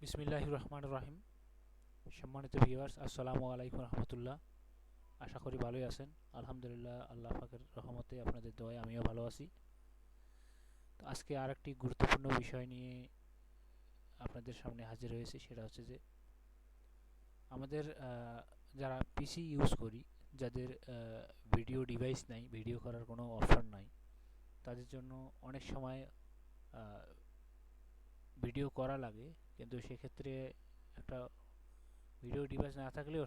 বিসমিল্লাহির রহমানির রহিম। সম্মানিত ভিউয়ার্স, আসসালামু আলাইকুম রহমতুল্লাহ। আশা করি ভালোই আছেন। আলহামদুলিল্লাহ, আল্লাহ পাকের রহমতে আপনাদের দোয়ায় আমিও ভালো আছি। তো আজকে আরেকটি গুরুত্বপূর্ণ বিষয় নিয়ে আপনাদের সামনে হাজির হয়েছি। সেটা হচ্ছে যে আমাদের যারা পিসি ইউজ করি, যাদের ভিডিও ডিভাইস নাই, ভিডিও করার কোনো অপশন নাই, তাদের জন্য অনেক সময় ভিডিও করা লাগে, কিন্তু সেক্ষেত্রে একটা ভিডিও ডিভাইস না থাকলেও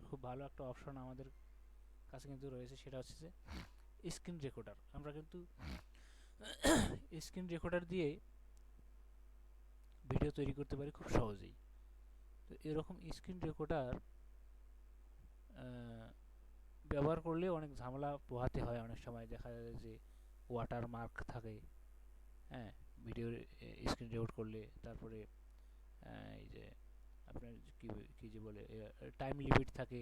খুব ভালো একটা অপশন আমাদের কাছে কিন্তু রয়েছে। সেটা হচ্ছে যে স্ক্রিন রেকর্ডার। আমরা কিন্তু স্ক্রিন রেকর্ডার দিয়ে ভিডিও তৈরি করতে পারি খুব সহজেই। তো এরকম স্ক্রিন রেকর্ডার ব্যবহার করলে অনেক ঝামেলা পোহাতে হয়। অনেক সময় দেখা যায় যে ওয়াটার মার্ক থাকে, হ্যাঁ, ভিডিও স্ক্রিন রেকর্ড করলে। তারপরে এই যে আপনার কি যে বলে টাইম লিমিট থাকে,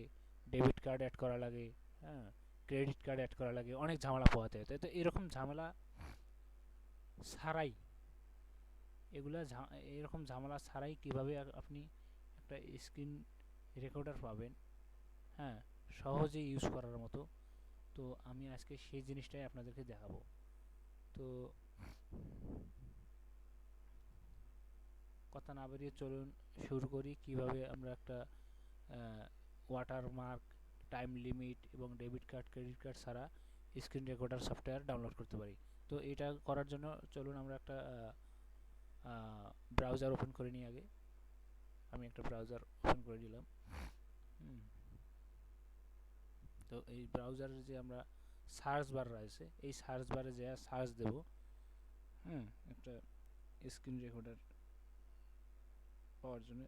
ডেবিট কার্ড অ্যাড করা লাগে, হ্যাঁ, ক্রেডিট কার্ড অ্যাড করা লাগে, অনেক ঝামেলা পোহাতে হয়। তো এরকম ঝামেলা ছাড়াই এরকম ঝামেলা ছাড়াই কিভাবে আপনি একটা স্ক্রিন রেকর্ডার পাবেন, হ্যাঁ, সহজে ইউজ করার মতো। তো আমি আজকে সেই জিনিসটাই আপনাদেরকে দেখাবো। তো কথা না বাড়িয়ে চলুন শুরু করি কিভাবে আমরা একটা ওয়াটারমার্ক, টাইম লিমিট এবং ডেবিট কার্ড, ক্রেডিট কার্ড ছাড়া স্ক্রিন রেকর্ডার সফটওয়্যার ডাউনলোড করতে পারি। তো এটা করার জন্য চলুন আমরা একটা ব্রাউজার ওপেন করে নিই। আগে আমি একটা ব্রাউজার ওপেন করে নিলাম। তো এই ব্রাউজারে যে আমরা সার্চ বার রয়েছে, এই সার্চ বারে যে সার্চ দেব, একটা স্ক্রিন রেকর্ডার পাওয়ার জন্য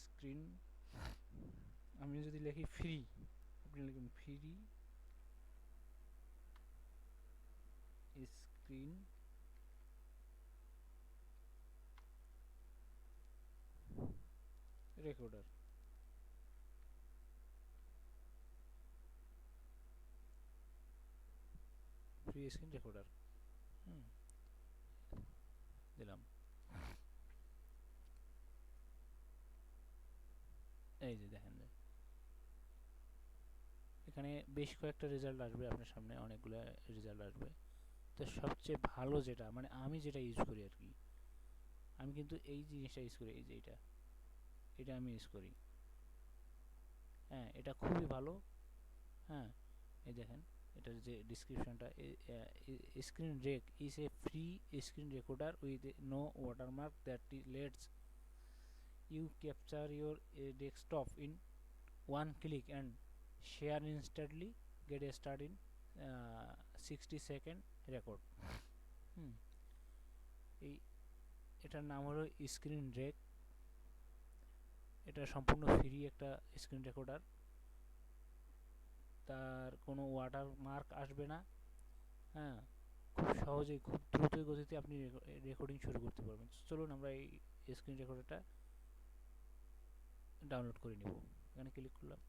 স্ক্রিন, আমি যদি লিখি ফ্রি, আপনি লিখুন free screen recorder. Free screen recorder দিলাম। এই যে দেখেন, এখানে বেশ কয়েকটা রেজাল্ট আসবে আপনার সামনে, অনেকগুলো রেজাল্ট আসবে। তো সবচেয়ে ভালো যেটা, মানে আমি যেটা ইউজ করি আর কি, আমি কিন্তু এই জিনিসটা ইউজ করি। এই যে এটা আমি ইউজ করি, হ্যাঁ, এটা খুবই ভালো। হ্যাঁ, এই দেখেন এটার যে ডিসক্রিপশনটা, screen rec is a free screen recorder with no watermark that lets you capture your desktop in one click and share instantly, get a start in 60-second record. এই এটার নাম হলো স্ক্রিন রেক। এটা সম্পূর্ণ ফ্রি একটা screen recorder, তার কোনো water mark আসবে না। হ্যাঁ, খুব সহজেই, খুব দ্রুত গতিতে আপনি রেকর্ডিং শুরু করতে পারবেন। চলুন আমরা এই স্ক্রিন রেকর্ডারটা ডাউনলোড করে নেব। এখানে ক্লিক করলাম।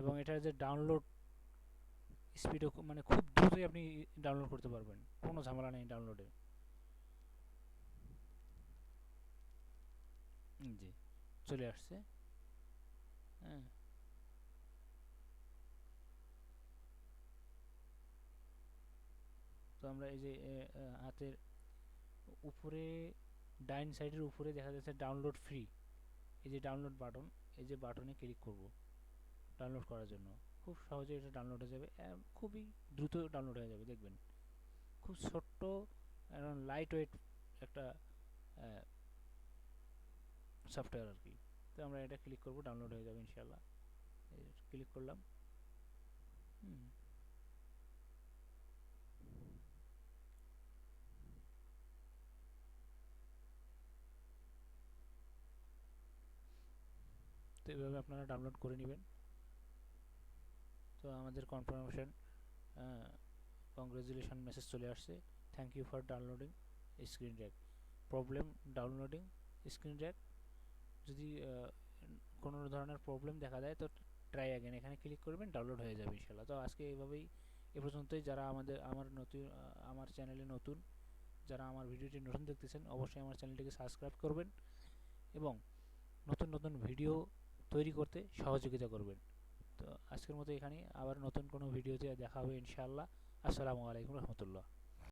এবং এটার যে ডাউনলোড স্পিডও মানে খুব দ্রুতই আপনি ডাউনলোড করতে পারবেন, কোনো ঝামেলা নেই ডাউনলোডে। জি, চলে আসছে। হ্যাঁ, তো আমরা এই যে হাতের উপরে ডাইন সাইডের উপরে দেখা যাচ্ছে ডাউনলোড ফ্রি, এই যে ডাউনলোড বাটন, এই যে বাটনে ক্লিক করব ডাউনলোড করার জন্য। খুব সহজে এটা ডাউনলোড হয়ে যাবে, খুবই দ্রুত ডাউনলোড হয়ে যাবে। দেখবেন খুব ছোট্ট এবং লাইট ওয়েট একটা সফটওয়্যার আর কি। তো আমরা এটা ক্লিক করব, ডাউনলোড হয়ে যাবে ইনশাল্লাহ। ক্লিক করলাম। তো এইভাবে আপনারা ডাউনলোড করে নেবেন। তো আমাদের কনফার্মেশন কংগ্রেচুলেশন মেসেজ চলে আসছে, thank you for downloading screen rec, problem downloading screen rec. যদি কোনো ধরনের প্রবলেম দেখা দেয় তো ট্রাই অ্যাগেন এখানে ক্লিক করবেন, ডাউনলোড হয়ে যাবে ইনশাল্লাহ। তো আজকে এইভাবেই এ পর্যন্তই। যারা আমার চ্যানেলে নতুন, যারা আমার ভিডিওটি নতুন দেখতেছেন, অবশ্যই আমার চ্যানেলটিকে সাবস্ক্রাইব করবেন এবং নতুন নতুন ভিডিও তৈরি করতে সহযোগিতা করবেন। তো আজকের মতো এখানেই, আবার নতুন কোনো ভিডিওতে দেখা হবে ইনশাআল্লাহ। আসসালামু আলাইকুম রহমতুল্লাহ।